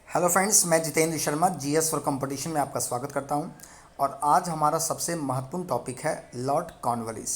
Hello friends, मैं Jitendra Sharma GS for competition में आपका स्वागत करता हूं। और आज हमारा सबसे महत्वपूर्ण टॉपिक है लॉर्ड कॉर्नवालिस।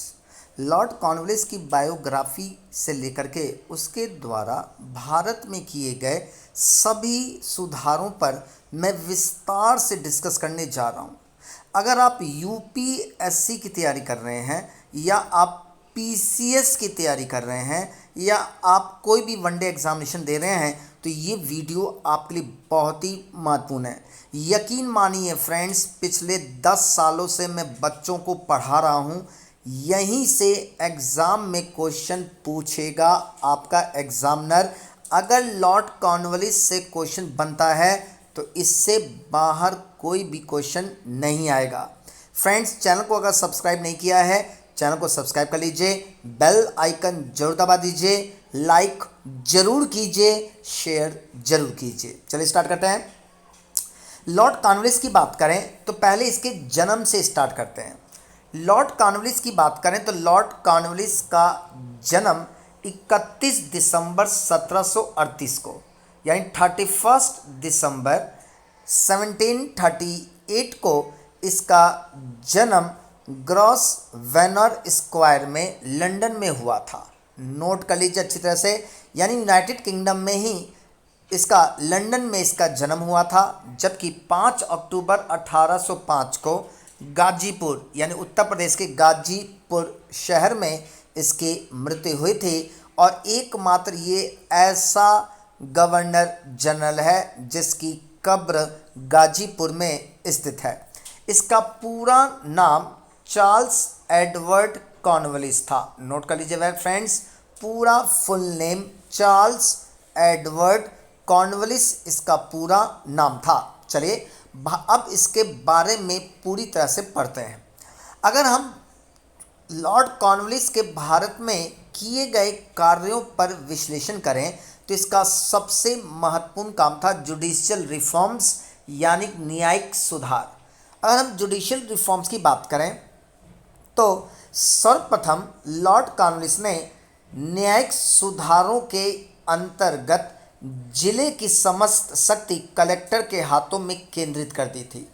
लॉर्ड कॉर्नवालिस की बायोग्राफी से लेकर के उसके द्वारा भारत में किए गए सभी सुधारों पर मैं विस्तार से डिस्कस करने जा रहा हूं। अगर आप यूपीएससी की तैयारी कर रहे हैं या आप पीसीएस की तैयारी कर रहे हैं या आप कोई भी वनडे एग्जामिनेशन दे रहे हैं तो ये वीडियो आपके लिए बहुत ही महत्वपूर्ण है। यकीन मानिए फ्रेंड्स, पिछले 10 सालों से मैं बच्चों को पढ़ा रहा हूँ। यहीं से एग्ज़ाम में क्वेश्चन पूछेगा आपका एग्जामिनर। अगर लॉर्ड कॉर्नवालिस से क्वेश्चन बनता है तो इससे बाहर कोई भी क्वेश्चन नहीं आएगा। फ्रेंड्स, चैनल को अगर सब्सक्राइब नहीं किया है, चैनल को सब्सक्राइब कर लीजिए, बेल आइकन जरूर दबा दीजिए, लाइक जरूर कीजिए, शेयर जरूर कीजिए। चलिए स्टार्ट करते हैं। लॉर्ड कॉर्नवालिस की बात करें तो पहले इसके जन्म से स्टार्ट करते हैं। लॉर्ड कॉर्नवालिस की बात करें तो लॉर्ड कॉर्नवालिस का जन्म 31 दिसंबर 1738 को, यानी 31 दिसंबर 1738 को इसका जन्म ग्रॉस वेनर स्क्वायर में लंदन में हुआ था। नोट कर लीजिए अच्छी तरह से, यानी यूनाइटेड किंगडम में ही इसका लंदन में इसका जन्म हुआ था। जबकि 5 अक्टूबर 1805 को गाजीपुर यानी उत्तर प्रदेश के गाजीपुर शहर में इसकी मृत्यु हुई थी। और एकमात्र ये ऐसा गवर्नर जनरल है जिसकी कब्र गाजीपुर में स्थित है। इसका पूरा नाम चार्ल्स एडवर्ड कॉर्नवालिस था। नोट कर लीजिए फ्रेंड्स, पूरा full name Charles Edward Cornwallis इसका पूरा नाम था। चलिए अब इसके बारे में पूरी तरह से पढ़ते हैं। अगर हम लॉर्ड कॉर्नवालिस के भारत में किए गए कार्यों पर विश्लेषण करें तो इसका सबसे महत्वपूर्ण काम था जुडिशियल रिफॉर्म्स, यानी न्यायिक सुधार। अगर हम जुडिशियल रिफॉर्म्स की बात करें तो सर्वप्रथम लॉर्ड कॉर्नवालिस ने न्यायिक सुधारों के अंतर्गत जिले की समस्त शक्ति कलेक्टर के हाथों में केंद्रित कर दी थी।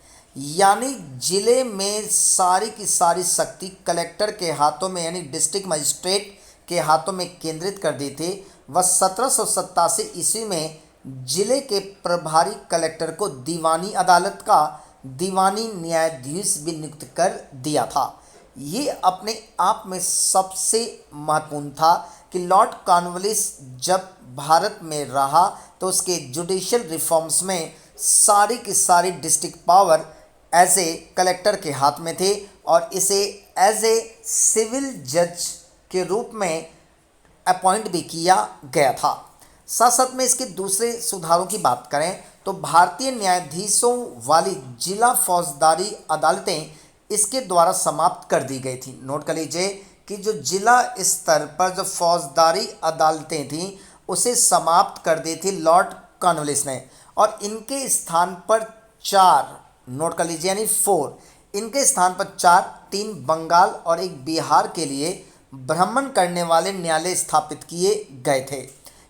यानी जिले में सारी की सारी शक्ति कलेक्टर के हाथों में, यानी डिस्ट्रिक्ट मजिस्ट्रेट के हाथों में केंद्रित कर दी थी। वह 1787 ईस्वी में जिले के प्रभारी कलेक्टर को दीवानी अदालत का दीवानी न्यायाधीश भी नियुक्त कर दिया था। ये अपने आप में सबसे महत्वपूर्ण था कि लॉर्ड कॉर्नवालिस जब भारत में रहा तो उसके जुडिशियल रिफॉर्म्स में सारी की सारी district power as a collector के हाथ में थे और इसे एज ए सिविल जज के रूप में अपॉइंट भी किया गया था। साथ साथ में इसके दूसरे सुधारों की बात करें तो भारतीय न्यायाधीशों वाली जिला फौजदारी अदालतें इसके द्वारा समाप्त कर दी गई थी। नोट कर लीजिए कि जो जिला स्तर पर जो फौजदारी अदालतें थीं उसे समाप्त कर दी थी लॉर्ड कॉर्नवालिस ने। और इनके स्थान पर 4, नोट कर लीजिए यानी 4, इनके स्थान पर 4, 3 बंगाल और 1 बिहार के लिए भ्रमण करने वाले न्यायालय स्थापित किए गए थे।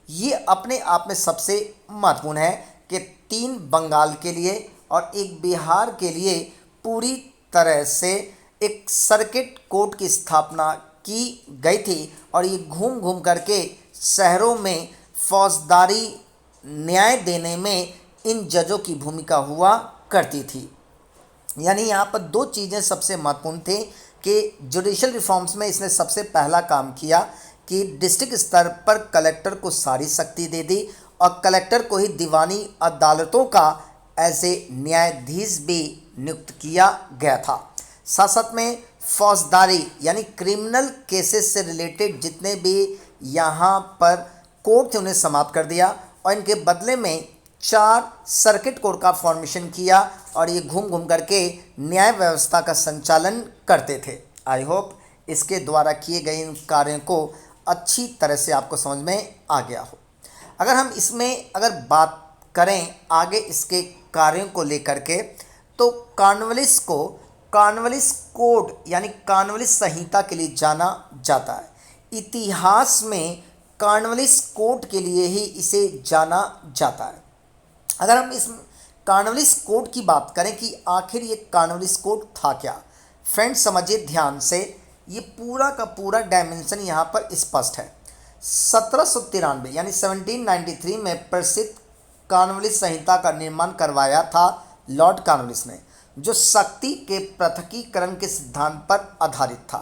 ये अपने आप में सबसे महत्वपूर्ण है कि 3 बंगाल के लिए और 1 बिहार के लिए पूरी तरह से एक सर्किट कोर्ट की स्थापना की गई थी और ये घूम घूम करके शहरों में फौजदारी न्याय देने में इन जजों की भूमिका हुआ करती थी। यानी यहाँ पर 2 चीज़ें सबसे महत्वपूर्ण थी कि जुडिशियल रिफॉर्म्स में इसने सबसे पहला काम किया कि डिस्ट्रिक्ट स्तर पर कलेक्टर को सारी शक्ति दे दी और कलेक्टर को ही दीवानी अदालतों का एज ए न्यायाधीश भी नियुक्त किया गया था। साथ साथ में फौजदारी यानी क्रिमिनल केसेस से रिलेटेड जितने भी यहाँ पर कोर्ट थे उन्हें समाप्त कर दिया और इनके बदले में 4 सर्किट कोर्ट का फॉर्मेशन किया और ये घूम घूम करके न्याय व्यवस्था का संचालन करते थे। आई होप इसके द्वारा किए गए इन कार्यों को अच्छी तरह से आपको समझ में आ गया हो। अगर हम इसमें अगर बात करें आगे इसके कार्यों को लेकर के तो कॉर्नवालिस को कॉर्नवालिस कोड यानी कॉर्नवालिस संहिता के लिए जाना जाता है। इतिहास में कॉर्नवालिस कोड के लिए ही इसे जाना जाता है। अगर हम इस कार्नवालिस कोड की बात करें कि आखिर ये कार्नवालिस कोड था क्या, फ्रेंड्स समझिए ध्यान से, ये पूरा का पूरा डायमेंशन यहाँ पर स्पष्ट है। 1793 यानी 1793 में प्रसिद्ध कार्नवालिस संहिता का निर्माण करवाया था लॉर्ड कार्नवालिस ने, जो शक्ति के पृथकीकरण के सिद्धांत पर आधारित था।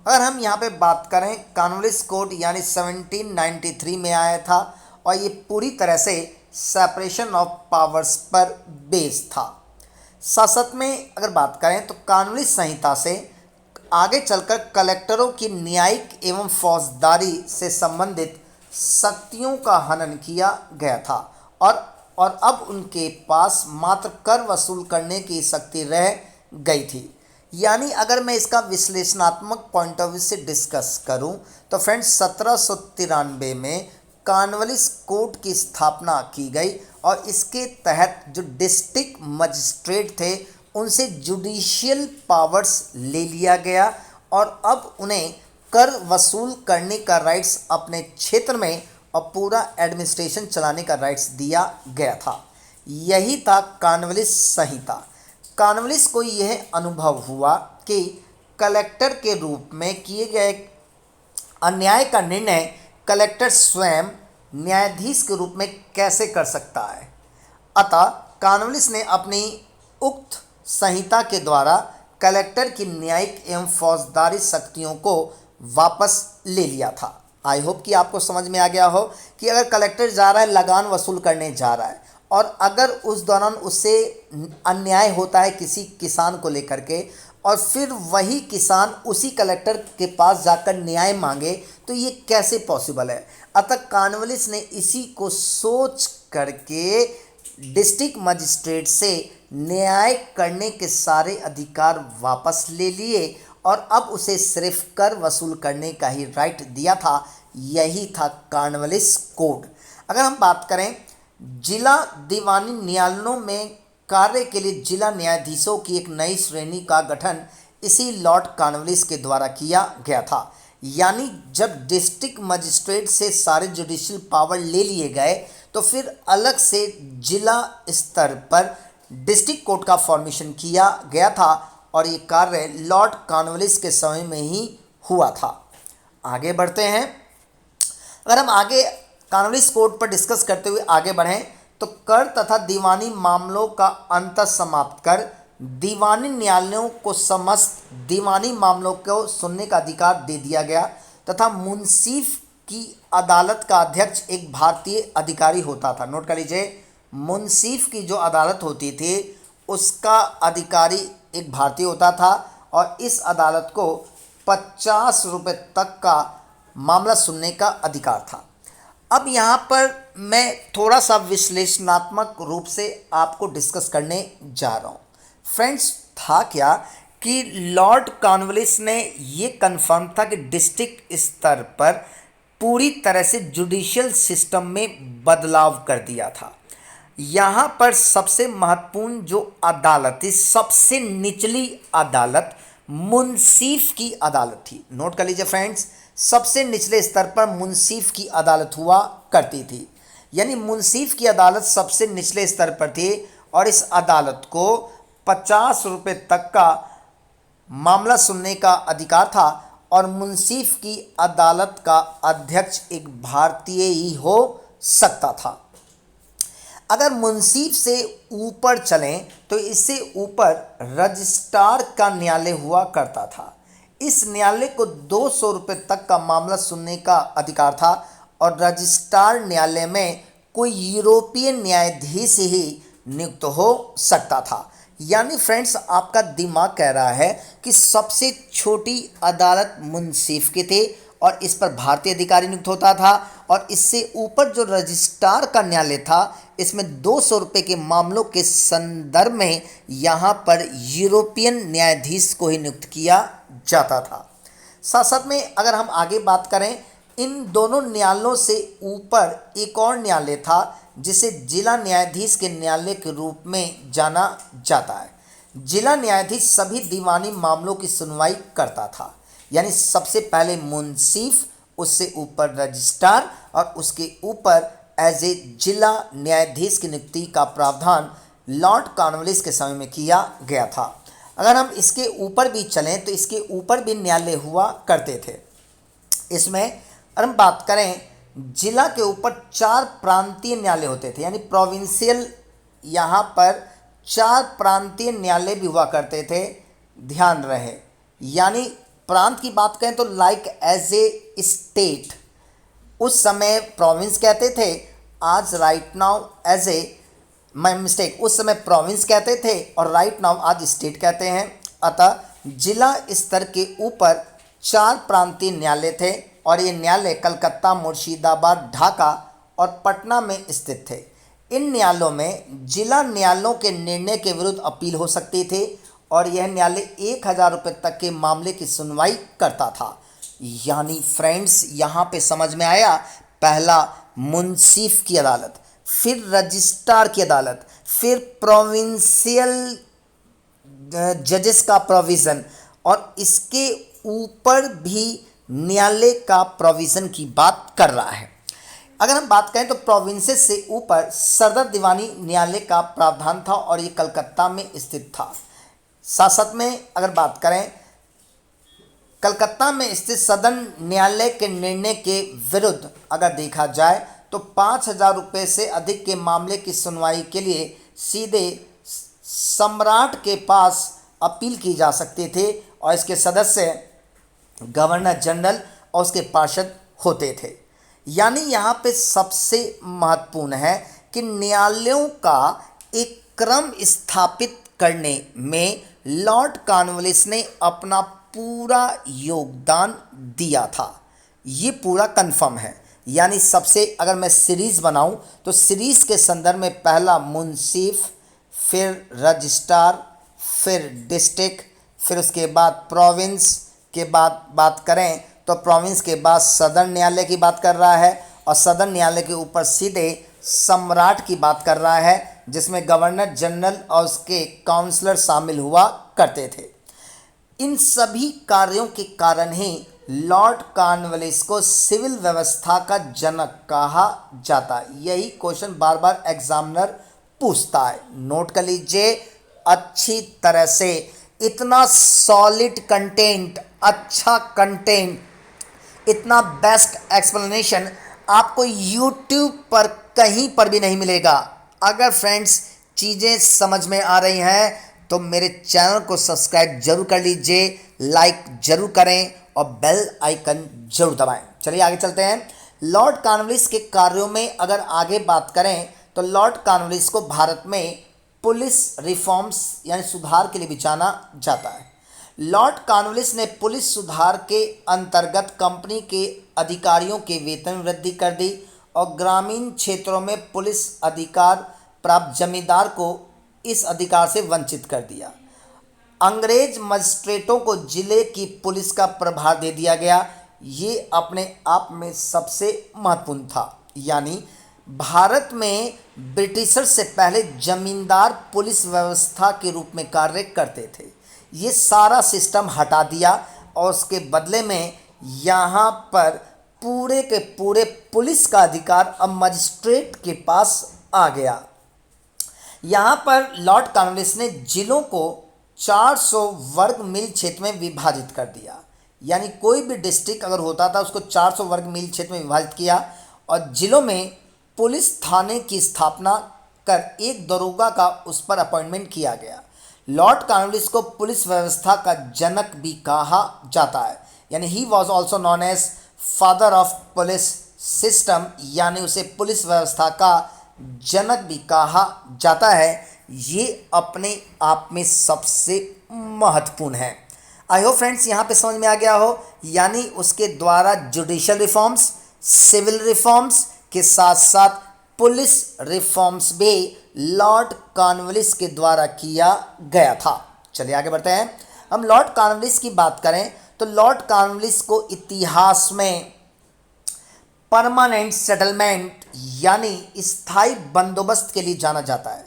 अगर हम यहाँ पे बात करें, कार्नवालिस कोड यानी 1793 में आया था और ये पूरी तरह से सेपरेशन ऑफ पावर्स पर बेस्ड था। साथ साथ में अगर बात करें तो कार्नवालिस संहिता से आगे चलकर कलेक्टरों की न्यायिक एवं फौजदारी से संबंधित शक्तियों का हनन किया गया था और अब उनके पास मात्र कर वसूल करने की शक्ति रह गई थी। यानी अगर मैं इसका विश्लेषणात्मक पॉइंट ऑफ व्यू से डिस्कस करूं तो फ्रेंड्स 1793 में कार्नवालिस कोर्ट की स्थापना की गई और इसके तहत जो डिस्ट्रिक्ट मजिस्ट्रेट थे उनसे जुडिशियल पावर्स ले लिया गया और अब उन्हें कर वसूल करने का राइट्स अपने क्षेत्र में और पूरा एडमिनिस्ट्रेशन चलाने का राइट्स दिया गया था। यही था कार्नवालिस संहिता। कार्नवालिस को यह अनुभव हुआ कि कलेक्टर के रूप में किए गए अन्याय का निर्णय कलेक्टर स्वयं न्यायाधीश के रूप में कैसे कर सकता है। अतः कार्नवालिस ने अपनी उक्त संहिता के द्वारा कलेक्टर की न्यायिक एवं फौजदारी शक्तियों को वापस ले लिया था। आई होप कि आपको समझ में आ गया हो कि अगर कलेक्टर जा रहा है लगान वसूल करने जा रहा है और अगर उस दौरान उससे अन्याय होता है किसी किसान को लेकर के और फिर वही किसान उसी कलेक्टर के पास जाकर न्याय मांगे तो ये कैसे पॉसिबल है। अतः कार्नवालिस ने इसी को सोच करके डिस्ट्रिक्ट मजिस्ट्रेट से न्याय करने के सारे अधिकार वापस ले लिए और अब उसे सिर्फ कर वसूल करने का ही राइट दिया था। यही था कार्नवालिस कोड। अगर हम बात करें जिला दीवानी न्यायालयों में कार्य के लिए जिला न्यायाधीशों की एक नई श्रेणी का गठन इसी लॉर्ड कार्नवालिस के द्वारा किया गया था। यानी जब डिस्ट्रिक्ट मजिस्ट्रेट से सारे जुडिशियल पावर ले लिए गए तो फिर अलग से जिला स्तर पर डिस्ट्रिक्ट कोर्ट का फॉर्मेशन किया गया था और ये कार्य लॉर्ड कार्नवालिस के समय में ही हुआ था। आगे बढ़ते हैं। अगर हम आगे कार्नवालिस कोड पर डिस्कस करते हुए आगे बढ़ें तो कर तथा दीवानी मामलों का अंतर समाप्त कर दीवानी न्यायालयों को समस्त दीवानी मामलों को सुनने का अधिकार दे दिया गया तथा मुंसिफ की अदालत का अध्यक्ष एक भारतीय अधिकारी होता था। नोट कर लीजिए, मुंसिफ की जो अदालत होती थी उसका अधिकारी एक भारतीय होता था और इस अदालत को 50 रुपये तक का मामला सुनने का अधिकार था। अब यहाँ पर मैं थोड़ा सा विश्लेषणात्मक रूप से आपको डिस्कस करने जा रहा हूँ। फ्रेंड्स, था क्या कि लॉर्ड कार्नवालिस ने ये कन्फर्म था कि डिस्ट्रिक्ट स्तर पर पूरी तरह से जुडिशियल सिस्टम में बदलाव कर दिया था। यहाँ पर सबसे महत्वपूर्ण जो अदालत थी, सबसे निचली अदालत मुंसिफ की अदालत थी। नोट कर लीजिए फ्रेंड्स, सबसे निचले स्तर पर मुंसिफ की अदालत हुआ करती थी। यानी मुंसिफ की अदालत सबसे निचले स्तर पर थी और इस अदालत को 50 रुपये तक का मामला सुनने का अधिकार था और मुंसिफ की अदालत का अध्यक्ष एक भारतीय ही हो सकता था। अगर मुंसिफ से ऊपर चलें तो इससे ऊपर रजिस्ट्रार का न्यायालय हुआ करता था। इस न्यायालय को 200 रुपये तक का मामला सुनने का अधिकार था और रजिस्ट्रार न्यायालय में कोई यूरोपियन न्यायाधीश ही नियुक्त हो सकता था। यानी फ्रेंड्स, आपका दिमाग कह रहा है कि सबसे छोटी अदालत मुंसिफ की थी और इस पर भारतीय अधिकारी नियुक्त होता था और इससे ऊपर जो रजिस्ट्रार का न्यायालय था इसमें 200 रुपये के मामलों के संदर्भ में यहाँ पर यूरोपियन न्यायाधीश को ही नियुक्त किया जाता था। साथ साथ में अगर हम आगे बात करें, इन दोनों न्यायालयों से ऊपर एक और न्यायालय था जिसे जिला न्यायाधीश के न्यायालय के रूप में जाना जाता है। जिला न्यायाधीश सभी दीवानी मामलों की सुनवाई करता था। यानी सबसे पहले मुंसिफ, उससे ऊपर रजिस्ट्रार और उसके ऊपर एज ए जिला न्यायाधीश की नियुक्ति का प्रावधान लॉर्ड कॉर्नवालिस के समय में किया गया था। अगर हम इसके ऊपर भी चलें तो इसके ऊपर भी न्यायालय हुआ करते थे। इसमें अगर हम बात करें, जिला के ऊपर 4 प्रांतीय न्यायालय होते थे, यानी प्रोविंशियल, यहाँ पर 4 प्रांतीय न्यायालय भी हुआ करते थे, ध्यान रहे। यानी प्रांत की बात करें तो लाइक एज ए स्टेट, उस समय प्रोविंस कहते थे, आज right now as a my mistake, उस समय प्रोविंस कहते थे और राइट नाउ आज स्टेट कहते हैं। अतः जिला स्तर के ऊपर 4 प्रांतीय न्यायालय थे और ये न्यायालय कलकत्ता, मुर्शिदाबाद, ढाका और पटना में स्थित थे। इन न्यायालयों में जिला न्यायालयों के निर्णय के विरुद्ध अपील हो सकती थी और यह न्यायालय 1000 रुपये तक के मामले की सुनवाई करता था। यानी फ्रेंड्स, यहाँ पे समझ में आया, पहला मुंसिफ की अदालत, फिर रजिस्ट्रार की अदालत, फिर प्रोविंशियल जजेस का प्रोविज़न और इसके ऊपर भी न्यायालय का प्रोविज़न की बात कर रहा है। अगर हम बात करें तो प्रोविंसेस से ऊपर सदर दीवानी न्यायालय का प्रावधान था और ये कलकत्ता में स्थित था। साथ साथ में अगर बात करें, कलकत्ता में स्थित सदन न्यायालय के निर्णय के विरुद्ध अगर देखा जाए तो 5000 रुपये से अधिक के मामले की सुनवाई के लिए सीधे सम्राट के पास अपील की जा सकती थी और इसके सदस्य गवर्नर जनरल और उसके पार्षद होते थे। यानी यहाँ पे सबसे महत्वपूर्ण है कि न्यायालयों का एक क्रम स्थापित करने में लॉर्ड कॉर्नवालिस ने अपना पूरा योगदान दिया था। ये पूरा कंफर्म है। यानी सबसे, अगर मैं सीरीज़ बनाऊं तो सीरीज़ के संदर्भ में पहला मुंसिफ, फिर रजिस्ट्रार, फिर डिस्ट्रिक्ट, फिर उसके बाद प्रोविंस के बाद बात करें तो प्रोविंस के बाद सदर न्यायालय की बात कर रहा है और सदर न्यायालय के ऊपर सीधे सम्राट की बात कर रहा है, जिसमें गवर्नर जनरल और उसके काउंसलर शामिल हुआ करते थे। इन सभी कार्यों के कारण ही लॉर्ड कॉर्नवालिस को सिविल व्यवस्था का जनक कहा जाता है। यही क्वेश्चन बार बार एग्जामिनर पूछता है, नोट कर लीजिए अच्छी तरह से। इतना सॉलिड कंटेंट, अच्छा कंटेंट, इतना बेस्ट एक्सप्लेनेशन आपको यूट्यूब पर कहीं पर भी नहीं मिलेगा। अगर फ्रेंड्स चीज़ें समझ में आ रही हैं तो मेरे चैनल को सब्सक्राइब जरूर कर लीजिए, लाइक जरूर करें और बेल आइकन जरूर दबाएं। चलिए आगे चलते हैं। लॉर्ड कॉर्नवालिस के कार्यों में अगर आगे बात करें तो लॉर्ड कॉर्नवालिस को भारत में पुलिस रिफॉर्म्स यानी सुधार के लिए भी जाना जाता है। लॉर्ड कॉर्नवालिस ने पुलिस सुधार के अंतर्गत कंपनी के अधिकारियों के वेतन में वृद्धि कर दी और ग्रामीण क्षेत्रों में पुलिस अधिकार प्राप्त जमींदार को इस अधिकार से वंचित कर दिया। अंग्रेज मजिस्ट्रेटों को जिले की पुलिस का प्रभार दे दिया गया। ये अपने आप में सबसे महत्वपूर्ण था। यानी भारत में ब्रिटिशर से पहले जमींदार पुलिस व्यवस्था के रूप में कार्य करते थे। ये सारा सिस्टम हटा दिया और उसके बदले में यहाँ पर पूरे के पूरे पुलिस का अधिकार अब मजिस्ट्रेट के पास आ गया। यहाँ पर लॉर्ड कॉर्नवालिस ने जिलों को 400 वर्ग मील क्षेत्र में विभाजित कर दिया। यानी कोई भी डिस्ट्रिक्ट अगर होता था उसको 400 वर्ग मील क्षेत्र में विभाजित किया और जिलों में पुलिस थाने की स्थापना कर एक दरोगा का उस पर अपॉइंटमेंट किया गया। लॉर्ड कॉर्नवालिस को पुलिस व्यवस्था का जनक भी कहा जाता है। यानी he was also known as father of police system, यानी उसे पुलिस व्यवस्था का जनक भी कहा जाता है। ये अपने आप में सबसे महत्वपूर्ण है। आई होप फ्रेंड्स यहाँ पे समझ में आ गया हो। यानी उसके द्वारा जुडिशियल रिफॉर्म्स, सिविल रिफॉर्म्स के साथ साथ पुलिस रिफॉर्म्स भी लॉर्ड कॉर्नवालिस के द्वारा किया गया था। चलिए आगे बढ़ते हैं। हम लॉर्ड कॉर्नवालिस की बात करें तो लॉर्ड कॉर्नवालिस को इतिहास में परमानेंट सेटलमेंट यानी स्थायी बंदोबस्त के लिए जाना जाता है।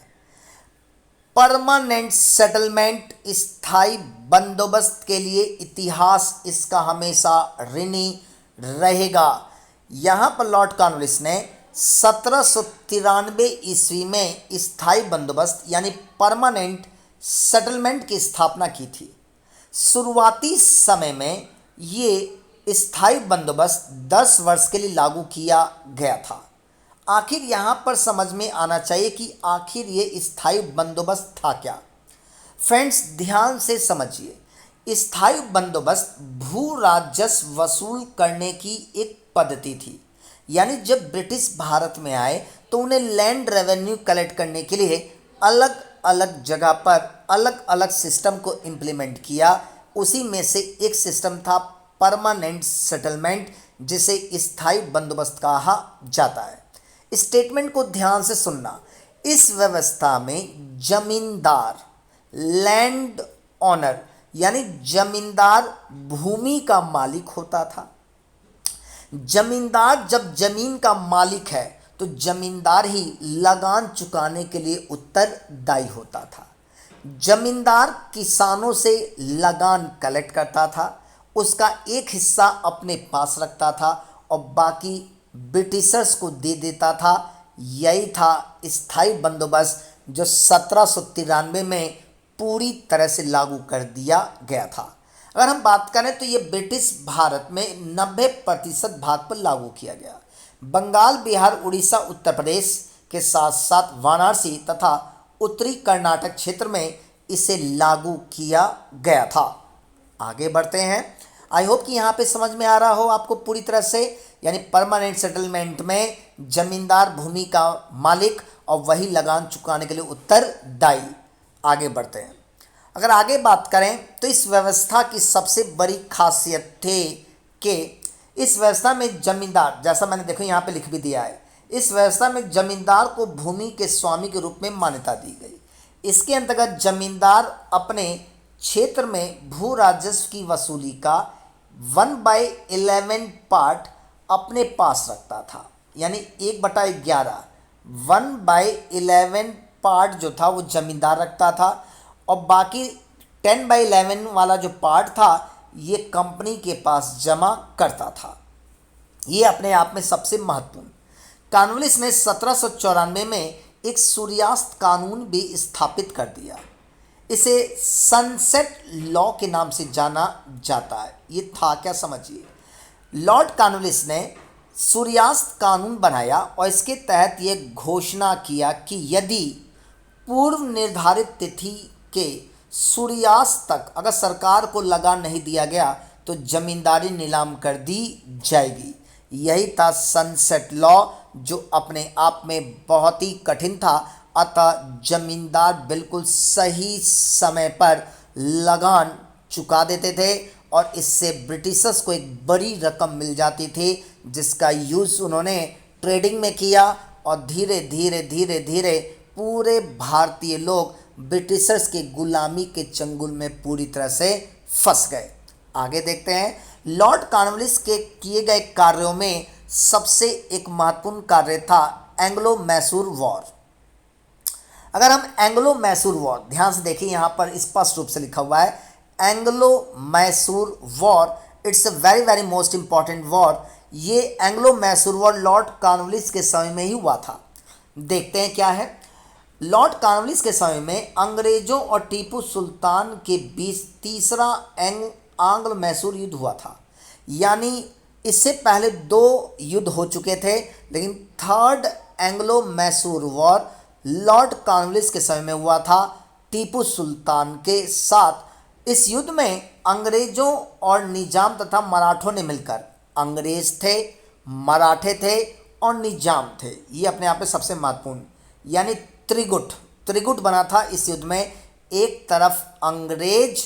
परमानेंट सेटलमेंट, स्थायी बंदोबस्त के लिए इतिहास इसका हमेशा ऋणी रहेगा। यहाँ पर लॉर्ड कॉर्नवालिस ने 1793 ईस्वी में स्थायी बंदोबस्त यानी परमानेंट सेटलमेंट की स्थापना की थी। शुरुआती समय में ये स्थायी बंदोबस्त 10 वर्ष के लिए लागू किया गया था। आखिर यहाँ पर समझ में आना चाहिए कि आखिर ये स्थायी बंदोबस्त था क्या। फ्रेंड्स, ध्यान से समझिए। स्थायी बंदोबस्त भू राजस्व वसूल करने की एक पद्धति थी। यानी जब ब्रिटिश भारत में आए तो उन्हें लैंड रेवेन्यू कलेक्ट करने के लिए अलग अलग जगह पर अलग अलग सिस्टम को इम्प्लीमेंट किया। उसी में से एक सिस्टम था परमानेंट सेटलमेंट, जिसे स्थायी बंदोबस्त कहा जाता है। स्टेटमेंट को ध्यान से सुनना। इस व्यवस्था में जमींदार, लैंड ऑनर यानी जमींदार भूमि का मालिक होता था। जमींदार जब जमीन का मालिक है तो जमींदार ही लगान चुकाने के लिए उत्तरदायी होता था। जमींदार किसानों से लगान कलेक्ट करता था, उसका एक हिस्सा अपने पास रखता था और बाकी ब्रिटिशर्स को दे देता था। यही था स्थायी बंदोबस्त जो 1793 में पूरी तरह से लागू कर दिया गया था। अगर हम बात करें तो ये ब्रिटिश भारत में 90% भाग पर लागू किया गया। बंगाल, बिहार, उड़ीसा, उत्तर प्रदेश के साथ साथ वाराणसी तथा उत्तरी कर्नाटक क्षेत्र में इसे लागू किया गया था। आगे बढ़ते हैं। आई होप कि यहाँ पे समझ में आ रहा हो आपको पूरी तरह से। यानी परमानेंट सेटलमेंट में जमींदार भूमि का मालिक और वही लगान चुकाने के लिए उत्तरदायी। आगे बढ़ते हैं। अगर आगे बात करें तो इस व्यवस्था की सबसे बड़ी खासियत थे कि इस व्यवस्था में जमींदार, जैसा मैंने देखो यहाँ पे लिख भी दिया है, इस व्यवस्था में जमींदार को भूमि के स्वामी के रूप में मान्यता दी गई। इसके अंतर्गत जमींदार अपने क्षेत्र में भू राजस्व की वसूली का 1/11 पार्ट अपने पास रखता था। यानी 1/11, 1/11 पार्ट जो था वो जमींदार रखता था और बाकी 10/11 वाला जो पार्ट था ये कंपनी के पास जमा करता था। ये अपने आप में सबसे महत्वपूर्ण। कॉर्नवालिस ने 1794 में एक सूर्यास्त कानून भी स्थापित कर दिया। इसे सनसेट लॉ के नाम से जाना जाता है। ये था क्या, समझिए। लॉर्ड कॉर्नवालिस ने सूर्यास्त कानून बनाया और इसके तहत ये घोषणा किया कि यदि पूर्व निर्धारित तिथि के सूर्यास्त तक अगर सरकार को लगान नहीं दिया गया तो जमींदारी नीलाम कर दी जाएगी। यही था सनसेट लॉ, जो अपने आप में बहुत ही कठिन था। अतः जमींदार बिल्कुल सही समय पर लगान चुका देते थे और इससे ब्रिटिशर्स को एक बड़ी रकम मिल जाती थी, जिसका यूज़ उन्होंने ट्रेडिंग में किया और धीरे धीरे धीरे धीरे पूरे भारतीय लोग ब्रिटिशर्स के गुलामी के चंगुल में पूरी तरह से फंस गए। आगे देखते हैं। लॉर्ड कॉर्नवालिस के किए गए कार्यों में सबसे एक महत्वपूर्ण कार्य था एंग्लो मैसूर वॉर। अगर हम एंग्लो मैसूर वॉर, ध्यान से देखिए यहाँ पर स्पष्ट रूप से लिखा हुआ है Anglo Mysore war, it's a very very most important war. ये Anglo Mysore war Lord Cornwallis के समय में ही हुआ था। देखते हैं क्या है। लॉर्ड कॉर्नवालिस के समय में अंग्रेजों और टीपू सुल्तान के बीच तीसरा आंग्ल मैसूर युद्ध हुआ था। यानी इससे पहले 2 युद्ध हो चुके थे, लेकिन third Anglo Mysore war Lord Cornwallis के समय में हुआ था टीपू सुल्तान के साथ। इस युद्ध में अंग्रेजों और निजाम तथा मराठों ने मिलकर, अंग्रेज थे, मराठे थे और निजाम थे, ये अपने आप में सबसे महत्वपूर्ण, यानी त्रिगुट बना था इस युद्ध में। एक तरफ अंग्रेज,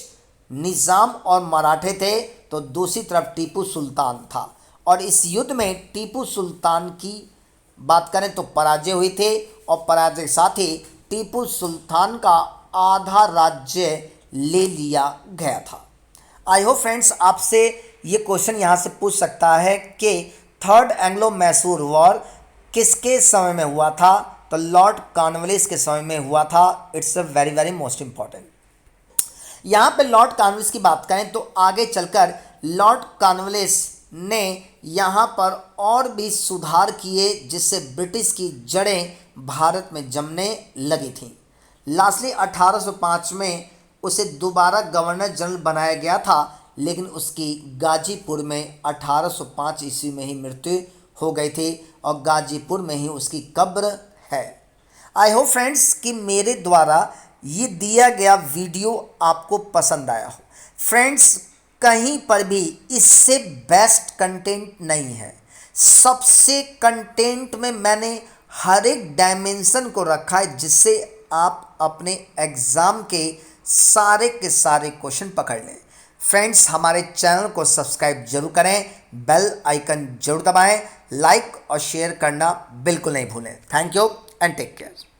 निजाम और मराठे थे तो दूसरी तरफ टीपू सुल्तान था। और इस युद्ध में टीपू सुल्तान की बात करें तो पराजय हुई थी और पराजय के साथ ही टीपू सुल्तान का आधा राज्य ले लिया गया था। आई होप फ्रेंड्स आपसे ये क्वेश्चन यहाँ से पूछ सकता है कि थर्ड एंग्लो मैसूर वॉर किसके समय में हुआ था, तो लॉर्ड कॉर्नवालिस के समय में हुआ था। It's a very very most important. यहाँ पे लॉर्ड कॉर्नवालिस की बात करें तो आगे चलकर लॉर्ड कॉर्नवालिस ने यहाँ पर और भी सुधार किए जिससे ब्रिटिश की जड़ें भारत में जमने लगी थीं। लास्टली 1805 में उसे दोबारा गवर्नर जनरल बनाया गया था, लेकिन उसकी गाजीपुर में 1805 ईस्वी में ही मृत्यु हो गई थी और गाजीपुर में ही उसकी कब्र है। आई होप फ्रेंड्स कि मेरे द्वारा ये दिया गया वीडियो आपको पसंद आया हो। फ्रेंड्स, कहीं पर भी इससे बेस्ट कंटेंट नहीं है। सबसे कंटेंट में मैंने हर एक डायमेंशन को रखा है जिससे आप अपने एग्ज़ाम के सारे क्वेश्चन पकड़ लें। फ्रेंड्स, हमारे चैनल को सब्सक्राइब जरूर करें, बेल आइकन जरूर दबाएं, लाइक और शेयर करना बिल्कुल नहीं भूलें। Thank you and take care.